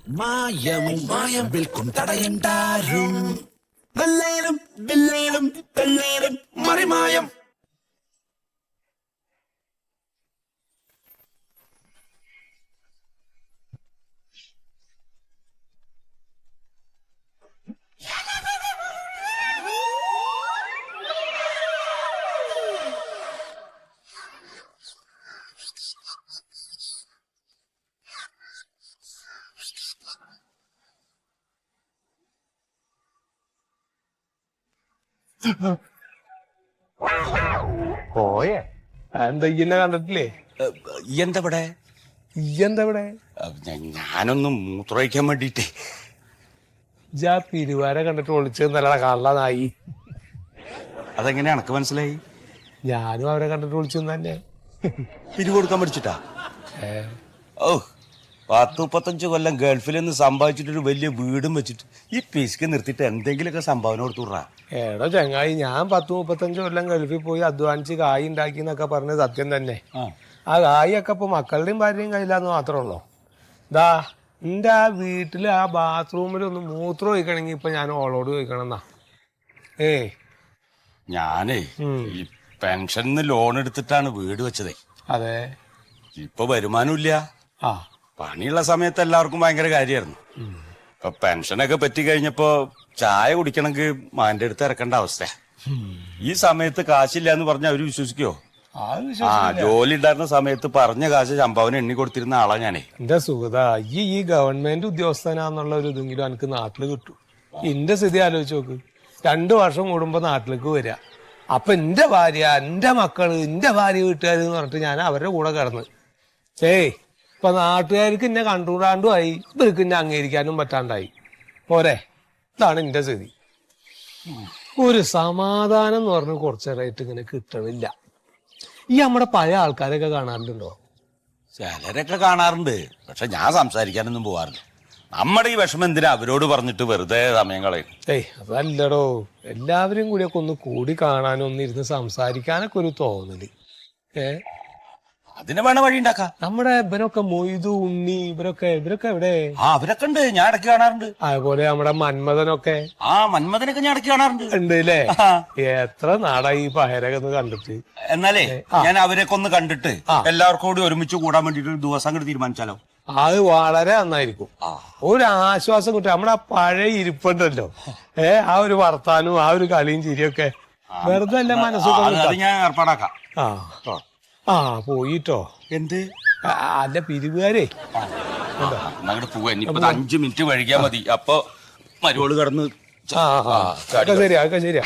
മായം മായം വിൽക്കും തടയണ്ടാരും വെള്ളേലും വെള്ളേലും വെള്ളേലും മറിമായം. പോയേ എന്താ ഇന്നെ കണ്ടിട്ടില്ലേ? എന്തവിടെ ഇയ്യെന്തവിടെ? ഞാനൊന്ന് മൂത്രമൊഴിക്കാൻ വേണ്ടിട്ടേ. ജാ പിരുവാരെ കണ്ടിട്ട് ഒളിച്ചത് നല്ല കള്ളനായി. അതെങ്ങനെ എനക്ക് മനസ്സിലായി? ഞാനും അവരെ കണ്ടിട്ട് വിളിച്ചു തന്നെ. പിരിവ് കൊടുക്കാൻ പഠിച്ചിട്ടാ? ഓ 10-35 കൊല്ലം ഗൾഫിൽ നിന്ന് സമ്പാദിച്ചിട്ടൊരു വലിയ വീടും വെച്ചിട്ട് ഈ പിസ്ക് നിർത്തിയിട്ട് എന്തെങ്കിലുമൊക്കെ സംഭാവന കൊടുത്തുവിടാ. എടോ ചങ്ങായി, ഞാൻ 10-35 കൊല്ലം ഗൾഫിൽ പോയി അധ്വാനിച്ച് കായ് ഉണ്ടാക്കി എന്നൊക്കെ പറഞ്ഞത് സത്യം തന്നെ. ആ കായൊക്കെ ഇപ്പൊ മക്കളുടെയും ഭാര്യയും കയ്യിലാന്ന് മാത്രമേ ഉള്ളൂ. ദാ എന്റെ ആ വീട്ടില് ആ ബാത്റൂമിൽ ഒന്ന് മൂത്രം ഒഴിക്കണമെങ്കിൽ ഇപ്പൊ ഞാൻ ഓളോട് ചോദിക്കണം എന്നാ. ഞാനേ ഈ പെൻഷന് ലോൺ എടുത്തിട്ടാണ് വീട് വെച്ചതേ. അതെ. ഇപ്പൊ വരുമാനമില്ല. ആ പണിയുള്ള സമയത്ത് എല്ലാവർക്കും ഭയങ്കര കാര്യമായിരുന്നു. ഇപ്പൊ പെൻഷനൊക്കെ പറ്റി കഴിഞ്ഞപ്പോ ചായ കുടിക്കണമെങ്കിൽ മാന്റെ അടുത്ത് ഇറക്കേണ്ട അവസ്ഥ. ഈ സമയത്ത് കാശില്ല എന്ന് പറഞ്ഞ അവര് വിശ്വസിക്കോ? ജോലി ഉണ്ടായിരുന്ന സമയത്ത് പറഞ്ഞ കാശ് സംഭാവന എണ്ണി കൊടുത്തിരുന്ന ആളാ ഞാനേ. എന്റെ സുഹൃത, ഈ ഗവൺമെന്റ് ഉദ്യോഗസ്ഥനാന്നുള്ള ഒരു ഇതെങ്കിലും എനിക്ക് നാട്ടില് കിട്ടും. എന്റെ സ്ഥിതി ആലോചിച്ച് നോക്ക്. 2 വർഷം കൂടുമ്പോ നാട്ടിലേക്ക് വരിക. അപ്പൊ എന്റെ ഭാര്യ, എന്റെ മക്കള്, എന്റെ ഭാര്യ വീട്ടുകാർ എന്ന് പറഞ്ഞിട്ട് ഞാൻ അവരുടെ കൂടെ കിടന്ന് ഇപ്പൊ നാട്ടുകാർക്ക് എന്നെ കണ്ടുകൂടാണ്ടുമായി, ഇവർക്ക് എന്നെ അംഗീകരിക്കാനും പറ്റാണ്ടായി. പോരെ, ഇതാണ് എന്റെ സ്ഥിതി. ഒരു സമാധാനം എന്ന് പറഞ്ഞ് കുറച്ചേരായിട്ട് ഇങ്ങനെ കിട്ടണില്ല. ഈ നമ്മുടെ പഴയ ആൾക്കാരൊക്കെ കാണാറുണ്ടോ? ചിലരൊക്കെ കാണാറുണ്ട്, പക്ഷെ ഞാൻ സംസാരിക്കാനൊന്നും പോവാറില്ല. നമ്മുടെ ഈ വിഷമം എന്തിനാ അവരോട് പറഞ്ഞിട്ട് വെറുതെ സമയം കളയും? അതല്ലടോ, എല്ലാവരും കൂടിയൊക്കെ ഒന്ന് കൂടി കാണാനും ഒന്ന് ഇരുന്ന് സംസാരിക്കാനൊക്കെ ഒരു തോന്നല്. അതിന് വേണ വഴി ഉണ്ടാക്കാം. നമ്മുടെ ഇവരൊക്കെ മൊയ്തു, ഉണ്ണി, ഇവരൊക്കെ എവിടെ? അവരൊക്കെ ഉണ്ട്, ഞാൻ ഇടയ്ക്ക് കാണാറുണ്ട്. അതുപോലെ നമ്മുടെ മന്മഥനൊക്കെ. മന്മഥനൊക്കെ ഞാൻ ഇടയ്ക്ക് കാണാറുണ്ട്. ഉണ്ട് അല്ലേ? എത്ര നാടായി ഈ പഹരൊക്കെ ഒന്ന് കണ്ടിട്ട്. എന്നാലേ ഞാൻ അവരൊക്കെ ഒന്ന് കണ്ടിട്ട് എല്ലാവർക്കും കൂടി ഒരുമിച്ച് കൂടാൻ വേണ്ടിട്ട് ഒരു ദിവസം അങ്ങോട്ട് തീരുമാനിച്ചാലോ? അത് വളരെ നന്നായിരിക്കും. ഒരു ആശ്വാസം കിട്ടും. നമ്മുടെ ആ പഴയ ഇരിപ്പുണ്ടല്ലോ, ആ ഒരു വർത്താനവും ആ ഒരു കളിയും ചിരിയൊക്കെ വെറുതെ അല്ല മനസ്സൊക്കെ ഞാൻ ഏർപ്പാടാക്കാം. പോയിട്ടോ. എന്ത്? അല്ല പിരിവുകാരേ. അങ്ങോട്ട് പോവാ. ഇനിയിപ്പോ 5 മിനിറ്റ് വഴിക്കാൻ മതി. അപ്പൊ മരുവോള് കടന്ന്. ശരിയാ, അതൊക്കെ ശരിയാ.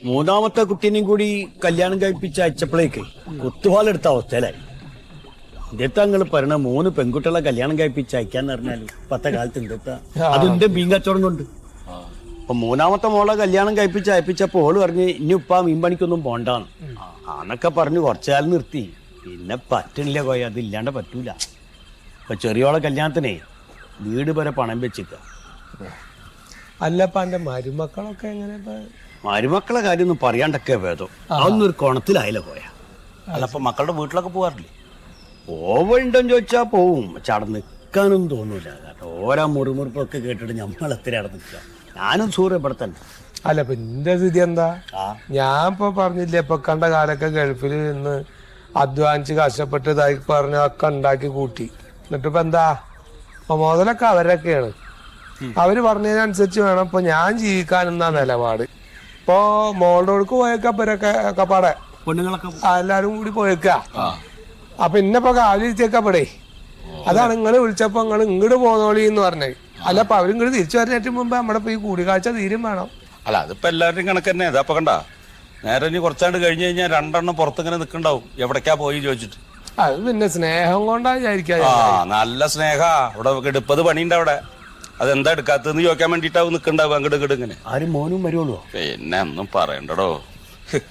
മൂന്നാമത്തെ കുട്ടീനെയും കൂടി കല്യാണം കഴിപ്പിച്ച് അയച്ചപ്പോഴേക്ക് കുത്തുപാലെടുത്ത അവസ്ഥയിലായി. ഇതെത്തങ്ങൾ പറഞ്ഞ 3 പെൺകുട്ടികളെ കല്യാണം കഴിപ്പിച്ച് അയക്കാന്ന് പറഞ്ഞാല് ഇപ്പത്തെ കാലത്ത് എന്തെത്താ അതിന്റെ മീൻ കച്ചവടം കൊണ്ട്. അപ്പൊ 3ാമത്തെ മോളെ കല്യാണം കഴിപ്പിച്ച് അയപ്പിച്ചപ്പോ ഓള് പറഞ്ഞ് ഇനി ഉപ്പ മീൻ പണിക്കൊന്നും പോണ്ടാന്ന്. ആന്നൊക്കെ പറഞ്ഞ് കുറച്ചുകാലം നിർത്തി. പിന്നെ പറ്റണില്ല കോയ, അതില്ലാണ്ട് പറ്റൂല. ഇപ്പൊ ചെറിയോളെ കല്യാണത്തിനെ വീട് വരെ പണം വെച്ചിക്ക. അല്ലപ്പ എന്റെ മരുമക്കളൊക്കെ എങ്ങനെ? മരുമക്കളെ കാര്യമൊന്നും പറയാണ്ടൊക്കെ വേദം. അതൊന്നും ഒരു കോണത്തിലായില്ല പോയ. അല്ലപ്പോ മക്കളുടെ വീട്ടിലൊക്കെ പോവാറില്ലേ? പോവുണ്ടോന്ന് ചോദിച്ചാ പോവും. പക്ഷെ അവിടെ നിൽക്കാനൊന്നും തോന്നൂല. കാരണം ഓരോ മുറിമുറിപ്പൊക്കെ കേട്ടിട്ട് നമ്മൾ എത്ര അവിടെ നിൽക്കുക. ഞാനും സൂര്യ ഇവിടെ തന്നെ. അല്ല ഇപ്പൊ എന്റെ സ്ഥിതി എന്താ? ഞാൻ ഇപ്പൊ പറഞ്ഞില്ലേ, ഇപ്പൊ കണ്ട കാലൊക്കെ ഗൾഫിൽ നിന്ന് അധ്വാനിച്ച് കഷ്ടപ്പെട്ട് ഇതായി പറഞ്ഞൊക്കെ ഉണ്ടാക്കി കൂട്ടി. എന്നിട്ടിപ്പോ എന്താ മുതലൊക്കെ അവരൊക്കെയാണ്. അവര് പറഞ്ഞതിനനുസരിച്ച് വേണം ഇപ്പൊ ഞാൻ ജീവിക്കാനെന്നാ നിലപാട്. ഇപ്പൊ മോളോടക്ക് പോയേക്കപ്പരൊക്കെ പാടെ പെണ്ണുങ്ങളൊക്കെ എല്ലാരും കൂടി പോയേക്ക. അപ്പൊ ഇന്നപ്പോ കാലിരുത്തിയേക്കപ്പെടേ. അതാണ് നിങ്ങള് വിളിച്ചപ്പോ നിങ്ങള് ഇങ്ങോട്ട് പോന്നോളി എന്ന് പറഞ്ഞത്. അല്ല അപ്പൊ അവരും ഇങ്ങോട്ട് തിരിച്ചു വരുന്നതിന് മുമ്പ് നമ്മുടെ ഇപ്പൊ ഈ കൂടിക്കാഴ്ച തീരും വേണം. അല്ല അതിപ്പോ എല്ലാവരുടെയും കണക്ക് തന്നെ. അതപ്പൊ കണ്ട നേരെ ഇനി കുറച്ചാണ്ട് കഴിഞ്ഞ് കഴിഞ്ഞാൽ 2 എണ്ണം പുറത്തിങ്ങനെ നിൽക്കണ്ടാവും. എവിടേക്കാ പോയി ചോദിച്ചിട്ട്. അത് പിന്നെ സ്നേഹം കൊണ്ടാ വിചാരിക്കാ. നല്ല സ്നേഹ. ഇവിടെ എടുപ്പത് പണിയുണ്ട് അവിടെ. അതെന്താ എടുക്കാത്തതെന്ന് ചോദിക്കാൻ വേണ്ടിട്ടാവും നിൽക്കണ്ടാവും അങ്ങോട്ട് ഇങ്ങോട്ട് ഇങ്ങനെ. ആരും മോനും വരുള്ളൂ. പിന്നെ ഒന്നും പറയണ്ടടോ.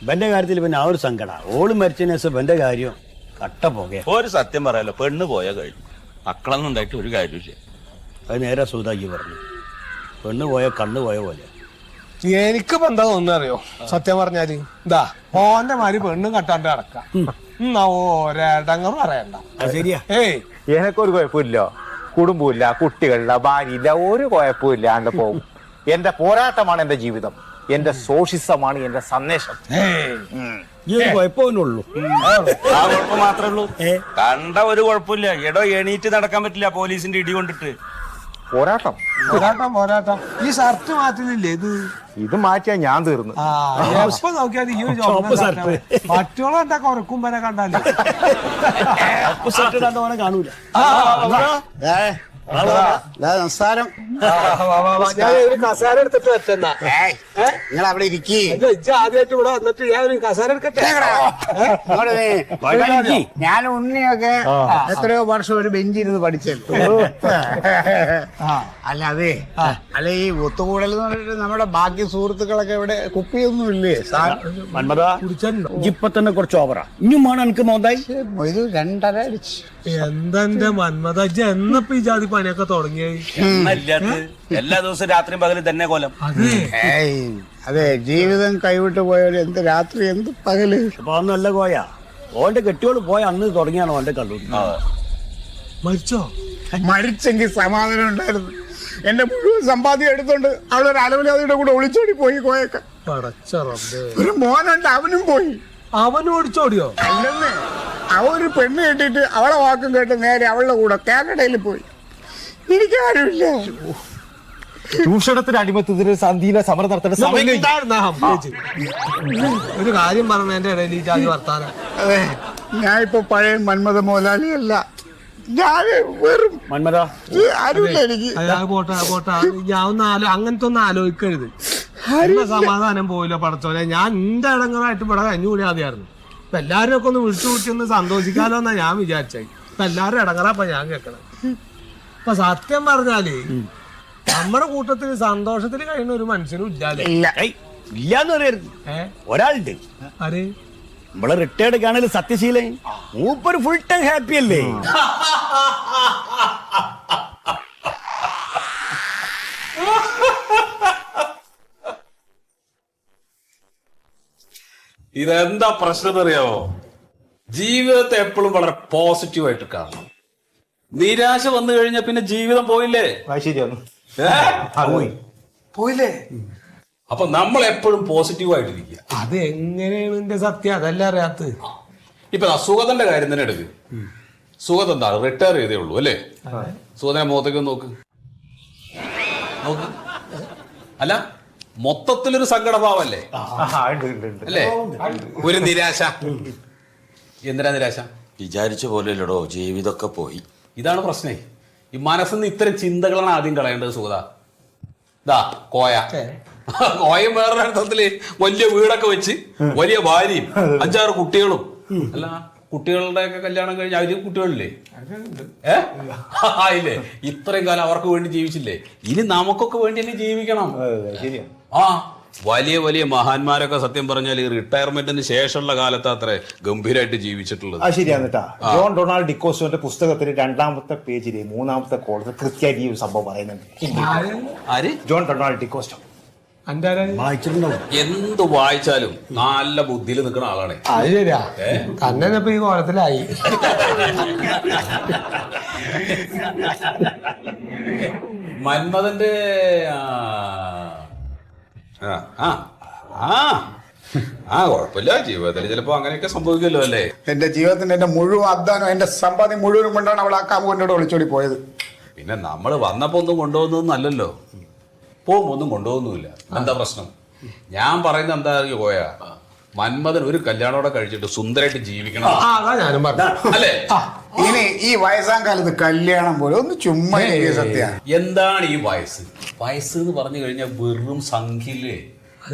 ഇവന്റെ കാര്യത്തിൽ പിന്നെ ആ ഒരു സങ്കട. ഓള് മരിച്ചതിന് ശേഷം ഇവന്റെ കാര്യം കട്ട പോകെ. ഒരു സത്യം പറയാലോ, പെണ്ണ് പോയാൽ കഴിഞ്ഞു. മക്കളൊന്നും ഉണ്ടായിട്ട് ഒരു കാര്യമില്ല. അത് നേരെ സൂതാജി പറഞ്ഞു. പെണ്ണ് പോയ കണ്ണ് പോയ പോലെ. എനിക്കിപ്പോ എന്താ തോന്നുന്നു അറിയോ സത്യം പറഞ്ഞാല് ഇതാ ഓന്റെ മാതിരി പെണ്ണും കെട്ടാണ്ട് നടക്കാം എന്നാ ഒരടങ്ങറും അറിയണ്ട. ശരിയാ. ഏയ് എനക്കൊരു കുഴപ്പമില്ല, കുടുംബമില്ല, കുട്ടികളില്ല, ഭാര്യയില്ല, ഒരു കുഴപ്പമില്ല. അണ്ട് പോകും. എന്റെ പോരാട്ടമാണ് എന്റെ ജീവിതം, എന്റെ സോഷ്യസമാണ് എന്റെ സന്ദേശം. ഈ ഒരു കുഴപ്പമൊന്നുള്ളൂ. ആ കുഴപ്പം മാത്രമേ ഉള്ളൂ. കണ്ട ഒരു കുഴപ്പമില്ല. എടോ എണീറ്റ് നടക്കാൻ പറ്റില്ല പോലീസിന്റെ ഇടി കൊണ്ടിട്ട്. പോരാട്ടം പോരാട്ടം ഈ ഷർട്ട് മാറ്റുന്നില്ലേ ഇത് മാറ്റിയാ ഞാൻ തീർന്നു. എപ്പൊ നോക്കിയാൽ ഈ മറ്റോളം എന്താ കുറക്കുമ്പനെ കണ്ടാലേ കാണൂല. നമസ്കാരം. ഞാൻ ഒരു കസാര എടുത്തിട്ട് വെച്ചെന്നാ നിങ്ങൾ അവിടെ ഇരിക്കേ. ആദ്യമായിട്ട് ഇവിടെ വന്നിട്ട് ഞാൻ ഒരു കസാര എടുക്കട്ടെ. ഞാൻ ഉണ്ണിയൊക്കെ എത്രയോ വർഷം ഒരു ബെഞ്ചിരുന്ന് പഠിച്ചല്ലോ. അല്ല അതെ, അല്ല ഈ ഒത്തുകൂടൽ എന്ന് പറഞ്ഞിട്ട് നമ്മുടെ ബാക്കി സുഹൃത്തുക്കളൊക്കെ ഇവിടെ കുപ്പിയൊന്നും ഇല്ലേ? മന്മത ഇപ്പൊ തന്നെ കുറച്ച് ഓവറാ. ഇനിയും വേണം എനിക്ക് മോന്തായി. ഇത് 2.5 അടിച്ച്. എന്തെന്റെ മന്മതജ്ജ എന്നപ്പോ ഈ ജാതി പണിയൊക്കെ തുടങ്ങിയായി. എല്ലാ ദിവസവും രാത്രിയും പകലും തന്നെ കോലം. അതെ, ജീവിതം കൈവിട്ട് പോയാൽ എന്ത് രാത്രി എന്ത് പകല്. അപ്പൊ അതൊന്നല്ല കോയ, ഓന്റെ കെട്ടിയോട് പോയ അന്ന് തുടങ്ങിയാണ് ഓന്റെ കള്ളൂർ. മരിച്ചോ? മരിച്ചെങ്കിൽ സമാധാനം ഉണ്ടായിരുന്നു. എന്റെ മുഴുവൻ സമ്പാദ്യം എടുത്തോണ്ട് അവളൊരു അലവലാതിയുടെ കൂടെ ഒളിച്ചോടി പോയി. കോയൊക്കെ ഒരു മോനുണ്ട്, അവനും പോയി. അവനും ഓടിച്ചോടിയോ? അല്ലെന്ന്, അവ ഒരു പെണ്ണ് കെട്ടിട്ട് അവളെ വാക്കും കേട്ട് നേരെ അവളുടെ കൂടെ കാനഡയിൽ പോയി. എനിക്കാരുമില്ല. ചൂഷണത്തിന് അടിമത്തത്തിന് സന്ധിയിലെ സമരം നടത്തേണ്ട സമയം കഴിഞ്ഞു. ഒരു കാര്യം പറഞ്ഞ എന്റെ ഇടയിൽ ഈ ജാതി വർത്താനം. അതെ, ഞാൻ ഇപ്പൊ പഴയ മന്മഥ മുതലാളിയല്ല. ഞാൻ വെറും മന്മത ആരുമില്ല എനിക്ക്. പോട്ടെ ഞാൻ അങ്ങനത്തെ ഒന്നും ആലോചിക്കരുത്. എന്നെ സമാധാനം പോയില്ല പടച്ചോനെ. ഞാൻ എന്റെ ഇടങ്ങളായിട്ട് ഇവിടെ കഴിഞ്ഞുകൂടി ആദ്യമായിരുന്നു. ഇപ്പൊ എല്ലാരും ഒക്കെ ഒന്ന് വിളിച്ചു കൂട്ടി ഒന്ന് സന്തോഷിക്കാലോ എന്നാ ഞാൻ വിചാരിച്ചേ. ഇപ്പൊ എല്ലാരും ഇടങ്ങളാ ഞാൻ കേൾക്കണം. ഇപ്പൊ സത്യം പറഞ്ഞാല് നമ്മുടെ കൂട്ടത്തിൽ സന്തോഷത്തിൽ കഴിയുന്ന ഒരു മനുഷ്യനും ഇല്ലാതെ. ഇല്ലാന്ന് പറയരുത്, ഒരാളുണ്ട്. ആര്? നമ്മളെ റിട്ടയർഡ് കാണല് സത്യശീലൻ. മൂപ്പര് ഫുൾ ടൈം ഹാപ്പി അല്ലേ? ഇതെന്താ പ്രശ്നം അറിയാവോ? ജീവിതത്തെ എപ്പോഴും വളരെ പോസിറ്റീവ് ആയിട്ട് കാണണം. നിരാശ വന്നു കഴിഞ്ഞാൽ പിന്നെ ജീവിതം പോയില്ലേ? ശരിയാണ്, പോയില്ലേ? അപ്പൊ നമ്മൾ എപ്പോഴും പോസിറ്റീവ് ആയിട്ടിരിക്കുക. അത് എങ്ങനെയാണ് എന്റെ സത്യം? അതല്ല അറിയാത്ത. ഇപ്പൊ സുഗതന്റെ കാര്യം തന്നെ എടുക്ക്. സുഗതം എന്താ റിട്ടയർ ചെയ്തേ ഉള്ളൂ അല്ലേ? സുഗതനെ മുഖത്തേക്ക് നോക്ക്. അല്ല, മൊത്തത്തിലൊരു സങ്കടഭാവല്ലേ അല്ലേ? ഒരു നിരാശ. എന്തിനാ നിരാശ? വിചാരിച്ച പോലെയല്ലടോ, ജീവിതമൊക്കെ പോയി. ഇതാണ് പ്രശ്നേ. ഈ മനസ്സിന്ന് ഇത്തരം ചിന്തകളാണ് ആദ്യം കളയേണ്ടത്. സുഗത കോയം വേറൊരു അർത്ഥത്തില് വലിയ വീടൊക്കെ വെച്ച് വലിയ ഭാര്യയും 5-6 കുട്ടികളും. അല്ല, കുട്ടികളുടെ ഒക്കെ കല്യാണം കഴിഞ്ഞ അവര് കുട്ടികളില്ലേ? ഇല്ലേ? ഇത്രയും കാലം അവർക്ക് വേണ്ടി ജീവിച്ചില്ലേ? ഇനി നമുക്കൊക്കെ വേണ്ടി തന്നെ ജീവിക്കണം. വലിയ വലിയ മഹാന്മാരൊക്കെ സത്യം പറഞ്ഞാൽ ഈ റിട്ടയർമെന്റിന് ശേഷമുള്ള കാലത്ത് അത്ര ഗംഭീരമായിട്ട് ജീവിച്ചിട്ടുള്ളത്. ശരിയാണ് കേട്ടാ. ജോൺ ഡൊണാൾഡ് ഡിക്കോസ്റ്റോന്റെ പുസ്തകത്തിന് 2ാമത്തെ പേജില് 3ാമത്തെ കോളത്തിൽ കൃത്യമായിട്ട് ഈ ഒരു സംഭവം പറയുന്നുണ്ട്. ആര്? John Donald D'Costa. എന്ത് വായിച്ചാലും നല്ല ബുദ്ധിയിൽ നിൽക്കുന്ന ആളാണ്. അത് ശരിയാ, തന്നെ ഇപ്പൊ ഈ കോലത്തിലായി. മന്മഥന്റെ കുഴപ്പമില്ല. ജീവിതത്തിൽ ചിലപ്പോ അങ്ങനെയൊക്കെ സംഭവിക്കുമല്ലോ അല്ലേ? എന്റെ ജീവിതത്തിന്റെ എന്റെ മുഴുവൻ അധ്വാനം, എന്റെ സമ്പാദ്യം മുഴുവനും കൊണ്ടാണ് അവൾ ആ കാമുകനോട് ഒളിച്ചോടി പോയത്. പിന്നെ നമ്മൾ വന്നപ്പോ ഒന്നും കൊണ്ടുപോകുന്നൊന്നും അല്ലല്ലോ, പോകുമ്പോ ഒന്നും കൊണ്ടുപോകുന്നില്ല. എന്താ പ്രശ്നം? ഞാൻ പറയുന്നത് എന്താ പോയാ, മന്മഥൻ ഒരു കല്യാണോടെ കഴിച്ചിട്ട് സുന്ദരമായിട്ട് ജീവിക്കണം അല്ലേ? ഇനി ഈ വയസ്സാം കാലത്ത് കല്യാണം പോലെ ഒന്ന് ചുമ്മാ സത്യ. എന്താണ് ഈ വയസ്സ്? വയസ്സ് എന്ന് പറഞ്ഞു കഴിഞ്ഞാൽ വെറും സംഖ്യയില്ലേ?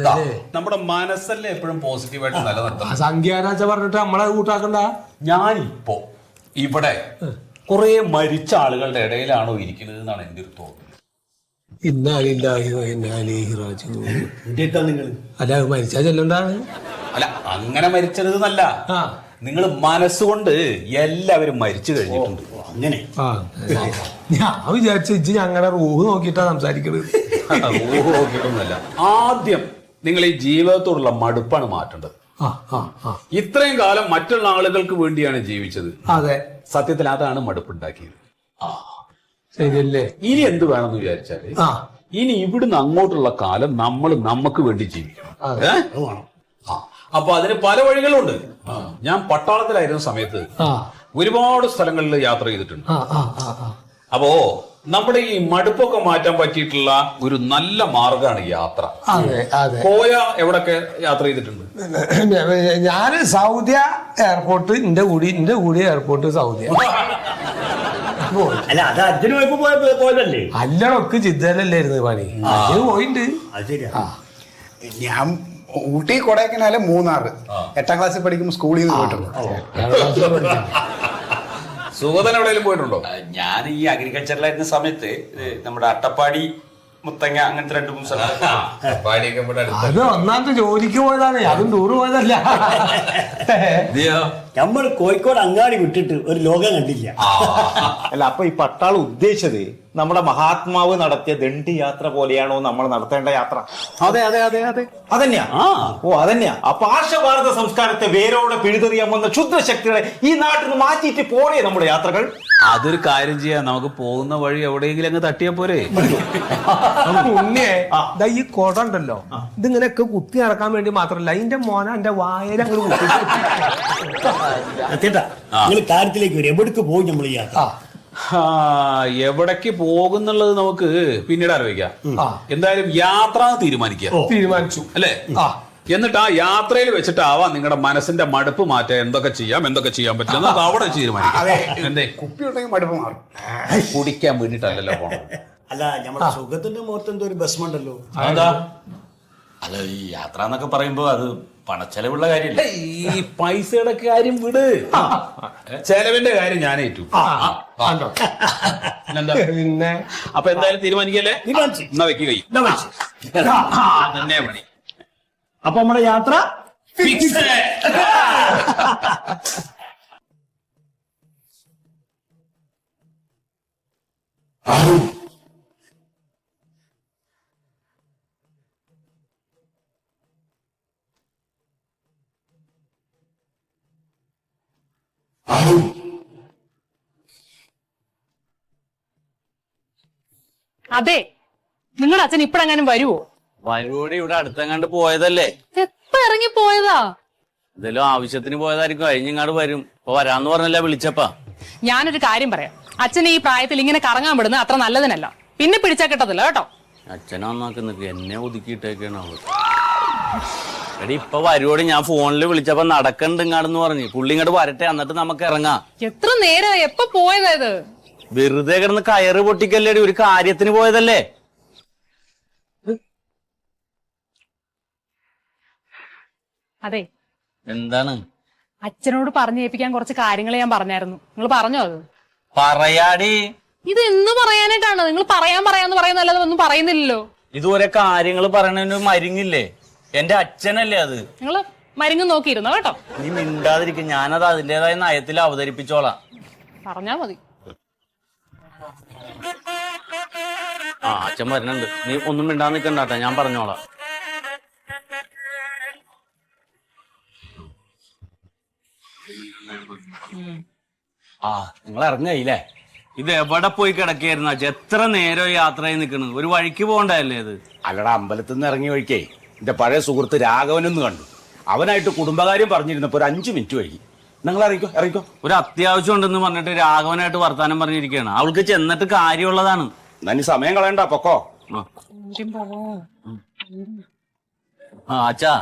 നമ്മുടെ മനസ്സല്ലേ എപ്പോഴും പോസിറ്റീവായിട്ട് നിലനിർത്തണം. സംഖ്യാരാജ പറഞ്ഞിട്ട് നമ്മളെ കൂട്ടാക്കണ്ട. ഞാനിപ്പോ ഇവിടെ കുറെ മരിച്ച ആളുകളുടെ ഇടയിലാണോ ഇരിക്കുന്നത് എന്നാണ് എന്റെ ഒരു തോന്നൽ. അല്ല, മരിച്ചാ ചെല്ലണ്ടാണ്. അല്ല, അങ്ങനെ മരിച്ചത് എന്നല്ല, നിങ്ങൾ മനസ്സുകൊണ്ട് എല്ലാവരും മരിച്ചു കഴിഞ്ഞിട്ടുണ്ട്. അങ്ങനെ ഞാൻ വിചാരിച്ച ഇജ്ജ് ഞങ്ങളുടെ റൂഹ് നോക്കിയിട്ടാ സംസാരിക്കണത്. ഊഹ് നോക്കിയിട്ടൊന്നുമല്ല. ആദ്യം നിങ്ങൾ ഈ ജീവിതത്തോടുള്ള മടുപ്പാണ് മാറ്റേണ്ടത്. ആ ആ ആ ഇത്രയും കാലം മറ്റുള്ള ആളുകൾക്ക് വേണ്ടിയാണ് ജീവിച്ചത്. അതെ, സത്യത്തിൽ അതാണ് മടുപ്പുണ്ടാക്കിയത്. ശരിയല്ലേ? ഇനി എന്ത് വേണമെന്ന് വിചാരിച്ചാല് ആ ഇനി ഇവിടുന്ന് അങ്ങോട്ടുള്ള കാലം നമ്മൾ നമുക്ക് വേണ്ടി ജീവിക്കണം. അതെ. അപ്പൊ അതിന് പല വഴികളുണ്ട്. ഞാൻ പട്ടാളത്തിലായിരുന്ന സമയത്ത് ആ ഒരുപാട് സ്ഥലങ്ങളിൽ യാത്ര ചെയ്തിട്ടുണ്ട്. ആ ആ ആ ആ അപ്പോ നമ്മുടെ ഈ മടുപ്പൊക്കെ മാറ്റാൻ പറ്റിയിട്ടുള്ള ഒരു നല്ല മാർഗമാണ് യാത്ര. അതെ അതെ. കോയ എവിടൊക്കെ യാത്ര ചെയ്തിട്ടുണ്ട്? ഞാന് സൗദി എയർപോർട്ട്, എന്റെ കൂടി എയർപോർട്ട് സൗദി. അല്ല അത് അച്ഛന് പോയപ്പോ പോയതല്ലേ? അല്ലടൊക്കെ ജിദ്ദയിലല്ലായിരുന്നു പണി. അതിന് പോയിട്ടുണ്ട്. അത് ശരിയാ. ഞാൻ ഊട്ടി, കൊടൈക്കനാല്, മൂന്നാറ് 8ാം ക്ലാസ്സിൽ പഠിക്കുമ്പോൾ സ്കൂളിൽ നിന്ന് പോയിട്ടുണ്ട്. സുഗതൻ എവിടെയെങ്കിലും പോയിട്ടുണ്ടോ? ഞാൻ ഈ അഗ്രികൾച്ചറിലായിരുന്ന സമയത്ത് നമ്മുടെ അട്ടപ്പാടി, മുത്തങ്ങ, അങ്ങനത്തെ 2-3 സ്ഥലം. പാടിയൊക്കെ ഇവിടെ അടുത്ത്. അത് ഒന്നാമത്തെ ജോലിക്ക് പോയതാണ്, അതും ടൂറ് പോയതല്ല. ഇതെയോ? നമ്മൾ കോഴിക്കോട് അങ്ങാടി വിട്ടിട്ട് ഒരു ലോകം കണ്ടില്ല. അല്ല, അപ്പൊ ഈ പട്ടാളം ഉദ്ദേശിച്ചത് നമ്മുടെ മഹാത്മാവ് നടത്തിയ ദണ്ഡി യാത്ര പോലെയാണോ നമ്മൾ നടത്തേണ്ട യാത്ര? അതെ അതെ അതെ അതെ. അതന്നെയാ? ഓ അതന്നെയാ. അപ്പൊ ആർഷഭാരത സംസ്കാരത്തെ വേരോടെ പിഴുതെറിയാൻ വന്ന ക്ഷുദ്രശക്തികളെ ഈ നാട്ടിൽ നിന്ന് മാറ്റിയിട്ട് പോരെ നമ്മുടെ യാത്രകൾ. അതൊരു കാര്യം ചെയ്യാം, നമുക്ക് പോകുന്ന വഴി എവിടെയെങ്കിലും അങ്ങ് തട്ടിയാ പോരെ. ഉണ്ണിയെ ഈ കൊട ഉണ്ടല്ലോ, ഇതിങ്ങനെയൊക്കെ കുത്തി നടക്കാൻ വേണ്ടി മാത്രല്ല, അതിന്റെ മോന എന്റെ വായന അങ്ങോട്ട് ചേട്ടാ, നിങ്ങൾ കാര്യത്തിലേക്ക് വരും. എവിടേക്ക് പോയി നമ്മൾ ഈ യാത്ര? എവിടേക്ക് പോകുന്നുള്ളത് നമുക്ക് പിന്നീട് ആലോചിക്കാം. എന്തായാലും യാത്ര തീരുമാനിക്കുക. തീരുമാനിച്ചു അല്ലേ? എന്നിട്ട് ആ യാത്രയിൽ വെച്ചിട്ടാവാം നിങ്ങളുടെ മനസ്സിന്റെ മടുപ്പ് മാറ്റാൻ എന്തൊക്കെ ചെയ്യാൻ പറ്റും അത് അവിടെ തീരുമാനിക്കാം. എന്തേ? കുപ്പി ഉണ്ടെങ്കിൽ മടുപ്പ് മാറും. കുടിക്കാൻ വേണ്ടിട്ടല്ലല്ലോ പോണം. അല്ല, നമ്മുടെ സുഖത്തിന്റെ മുഖത്ത് എന്തോ ഒരു ഭസ്മുണ്ടല്ലോ. എന്താ? അല്ല, ഈ യാത്ര എന്നൊക്കെ പറയുമ്പോ അത് പണച്ചെലവുള്ള കാര്യമില്ല. ഈ പൈസയുടെ കാര്യം വിട്, ചെലവിന്റെ കാര്യം ഞാൻ ഏറ്റു. പിന്നെ അപ്പൊ എന്തായാലും തീരുമാനിക്കല്ലേ? എന്നാ വെക്ക് കൈ. തന്നെ പണി. അപ്പൊ നമ്മുടെ യാത്ര ഫിക്സ്. അതെ, നിങ്ങളുടെ അച്ഛൻ ഇപ്പഴെങ്ങാനും വരുവോ? വരൂടെ ഇവിടെ അടുത്തെങ്ങാണ്ട് പോയതല്ലേ? എപ്പ ഇറങ്ങി പോയതാ? എന്തെങ്കിലും ആവശ്യത്തിന് പോയതായിരിക്കും. കഴിഞ്ഞിങ്ങാട് വരും. ഇപ്പൊ വരാന്ന് പറഞ്ഞല്ല വിളിച്ചപ്പാ. ഞാനൊരു കാര്യം പറയാം, അച്ഛനെ ഈ പ്രായത്തിൽ ഇങ്ങനെ കറങ്ങാൻ വിടുന്നത് അത്ര നല്ലതിനല്ല. പിന്നെ പിടിച്ചാ കിട്ടത്തില്ല കേട്ടോ. അച്ഛനാ നോക്കുന്നത്, എന്നെ ഒതുക്കിയിട്ടേക്കാണ് അവള്. എടി ഇപ്പൊ വരുവോടി, ഞാൻ ഫോണിൽ വിളിച്ചപ്പോ നടക്കണ്ട് ഇങ്ങാടെന്ന് പറഞ്ഞു. പുള്ളി ഇങ്ങോട്ട് വരട്ടെ, എന്നിട്ട് നമുക്ക് ഇറങ്ങാം. എത്ര നേരമായി? എപ്പ പോയതാ ഇത്? വെറുതെ കിടന്ന് കയറ് പൊട്ടിക്കല്ലേടി, ഒരു കാര്യത്തിന് പോയതല്ലേ. അതെ, എന്താണ്? അച്ഛനോട് പറഞ്ഞേൽപ്പിക്കാൻ കുറച്ച് കാര്യങ്ങൾ ഞാൻ പറഞ്ഞായിരുന്നു. നിങ്ങൾ പറഞ്ഞോ അത്? പറയാടി. ഇത് എന്ന് പറയാനായിട്ടാണ്? നിങ്ങൾ പറയാന്ന് പറയുന്നല്ലാതെ ഒന്നും പറയുന്നില്ലല്ലോ. ഇതുവരെ കാര്യങ്ങൾ പറയണതിന് മരുങ്ങില്ലേ? എന്റെ അച്ഛനല്ലേ അത്. നിങ്ങൾ മരുങ്ങ് നോക്കിയിരുന്നോ കേട്ടോ. നീ മിണ്ടാതിരിക്കും, ഞാനത് അതിൻ്റെതായ നയത്തിൽ അവതരിപ്പിച്ചോളാം. പറഞ്ഞാ മതി. ആ അച്ഛൻ വരുന്നുണ്ട്, നീ ഒന്നും മിണ്ടാൻ നിൽക്കണ്ടാട്ടെ, ഞാൻ പറഞ്ഞോളാം. ആ നിങ്ങൾ ഇറങ്ങയില്ലേ? ഇത് എവിടെ പോയി കിടക്കായിരുന്നു? എത്ര നേരം യാത്ര ചെയ്ത് നിൽക്കണ്? ഒരു വഴിക്ക് പോകണ്ടല്ലേ ഇത്? അല്ലടാ, അമ്പലത്തിൽ നിന്ന് ഇറങ്ങി വഴിക്കേ എന്റെ പഴയ സുഹൃത്ത് രാഘവനൊന്ന് കണ്ടു. അവനായിട്ട് കുടുംബകാര്യം പറഞ്ഞിരുന്നപ്പോ ഒരു 5 മിനിറ്റ് വൈകി. നിങ്ങൾ ഇറങ്ങിക്കോ. ഒരു അത്യാവശ്യം ഉണ്ടെന്ന് പറഞ്ഞിട്ട് രാഘവനായിട്ട് വർത്താനം പറഞ്ഞിരിക്കുകയാണ്. അവൾക്ക് ചെന്നിട്ട് കാര്യമുള്ളതാണ്. എന്നാ നീ സമയം കളയണ്ട, പൊക്കോ. ആ അച്ഛാ,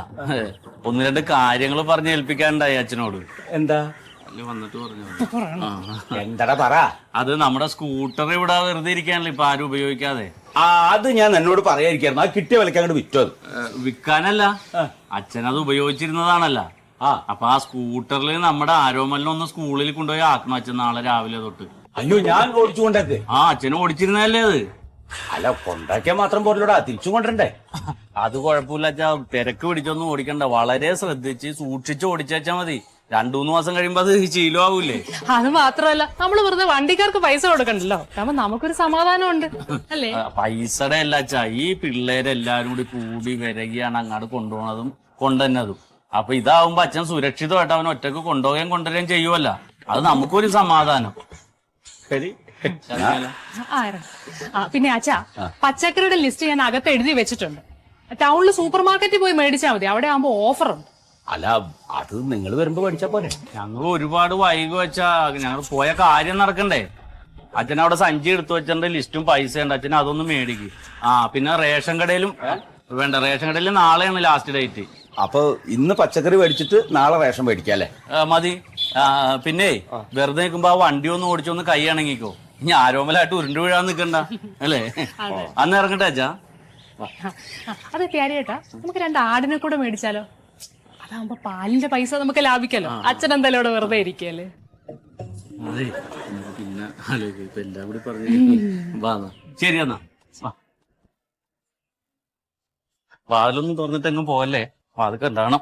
1-2 കാര്യങ്ങൾ പറഞ്ഞ് ഏൽപ്പിക്കാനുണ്ടായി അച്ഛനോട്. എന്താ? വന്നിട്ട് പറഞ്ഞു. എന്താടാ പറ. അത് നമ്മുടെ സ്കൂട്ടർ ഇവിടെ വെറുതെ ഇരിക്കാനല്ലോ, ഇപ്പൊ ആരും ഉപയോഗിക്കാതെ. അത് ഞാൻ എന്നോട് പറയാതിരിക്കായിരുന്നു. അത് കിട്ടിയ വിലക്ക് അങ്ങോട്ട് വിറ്റോ. വിൽക്കാനല്ല, അച്ഛനത് ഉപയോഗിച്ചിരുന്നതാണല്ല. അപ്പൊ ആ സ്കൂട്ടറിൽ നമ്മുടെ ആരോമലിനെ ഒന്ന് സ്കൂളിൽ കൊണ്ടുപോയി ആക്കണം അച്ഛൻ നാളെ രാവിലെ തൊട്ട്. അയ്യോ, ഞാൻ ഓടിച്ചു കൊണ്ടേക്ക്. അച്ഛന് ഓടിച്ചിരുന്നല്ലേ അത്? അല്ല, കൊണ്ടാക്കിയാൽ മാത്രം പോരല്ലോടാ, തിരിച്ചു കൊണ്ടേ. അത് കുഴപ്പമില്ല അച്ഛാ, തിരക്ക് പിടിച്ചൊന്നും ഓടിക്കണ്ട. വളരെ ശ്രദ്ധിച്ച് സൂക്ഷിച്ച് ഓടിച്ചാ മതി. രണ്ടു മൂന്ന് മാസം കഴിയുമ്പോ അത് ശീലമാവൂലേ? അത് മാത്രമല്ല നമ്മൾ വെറുതെ വണ്ടിക്കാർക്ക് പൈസ കൊടുക്കണ്ടല്ലോ, അപ്പൊ നമുക്കൊരു സമാധാനമുണ്ട് അല്ലേ? പൈസയുടെ അല്ല അച്ഛാ, ഈ പിള്ളേരെല്ലാരും കൂടി വിരകിയാണ് അങ്ങോട്ട് കൊണ്ടുപോണതും കൊണ്ടുവന്നതും. അപ്പൊ ഇതാവുമ്പോ അച്ഛൻ സുരക്ഷിതമായിട്ട് അവൻ ഒറ്റക്ക് കൊണ്ടുപോവുകയും കൊണ്ടുവരികയും ചെയ്യുമല്ല, അത് നമുക്കൊരു സമാധാനം. ശരി. പിന്നെ അച്ഛാ, പച്ചക്കറിയുടെ ലിസ്റ്റ് ഞാൻ അകത്ത് എഴുതി വെച്ചിട്ടുണ്ട്. ടൗണിൽ സൂപ്പർ മാർക്കറ്റിൽ പോയി മേടിച്ചാൽ മതി, അവിടെ ആകുമ്പോ ഓഫറുണ്ട്. അല്ല, അത് നിങ്ങൾ വരുമ്പോ മേടിച്ചാ പോരെ? ഞങ്ങൾ ഒരുപാട് വൈകി വെച്ചാ ഞങ്ങൾ പോയ കാര്യം നടക്കണ്ടേ? അച്ഛൻ അവിടെ സഞ്ചി എടുത്തു വെച്ചിട്ടുണ്ട്, ലിസ്റ്റും പൈസ ഉണ്ട്. അച്ഛൻ അതൊന്നും മേടിക്കും. പിന്നെ റേഷൻ കടയിലും വേണ്ട, റേഷൻ കടയിൽ നാളെയാണ് ലാസ്റ്റ് ഡേറ്റ്. അപ്പൊ ഇന്ന് പച്ചക്കറി മേടിച്ചിട്ട് നാളെ റേഷൻ മേടിക്കാം അല്ലേ? മതി. പിന്നെ വെറുതെ നിൽക്കുമ്പോ ആ വണ്ടി ഒന്ന് ഓടിച്ചൊന്ന് കൈ അണങ്ങിക്കോ. ഇനി ആരോമലായിട്ട് ഉരുണ്ടു വീഴാൻ നിൽക്കണ്ട അല്ലേ? അന്ന് ഇറങ്ങട്ടെ അച്ഛാ. അതെ പ്യാരിയേട്ടാ, നമുക്ക് 2 ആടിനെ കൂടെ മേടിച്ചാലോ? അതാകുമ്പോ പാലിന്റെ പൈസ നമുക്ക് ലാഭിക്കല്ലോ. അച്ഛൻ എന്തായാലും ഇവിടെ വെറുതെ ഇരിക്കല്ലേ? അതെ, പിന്നെ ഇപ്പൊ എല്ലാം കൂടി പറഞ്ഞു. ശരി എന്നാ വാതിലൊന്നും തുറന്നിട്ടെങ്ങും പോവല്ലേ, വാതിൽ കണ്ടാണം.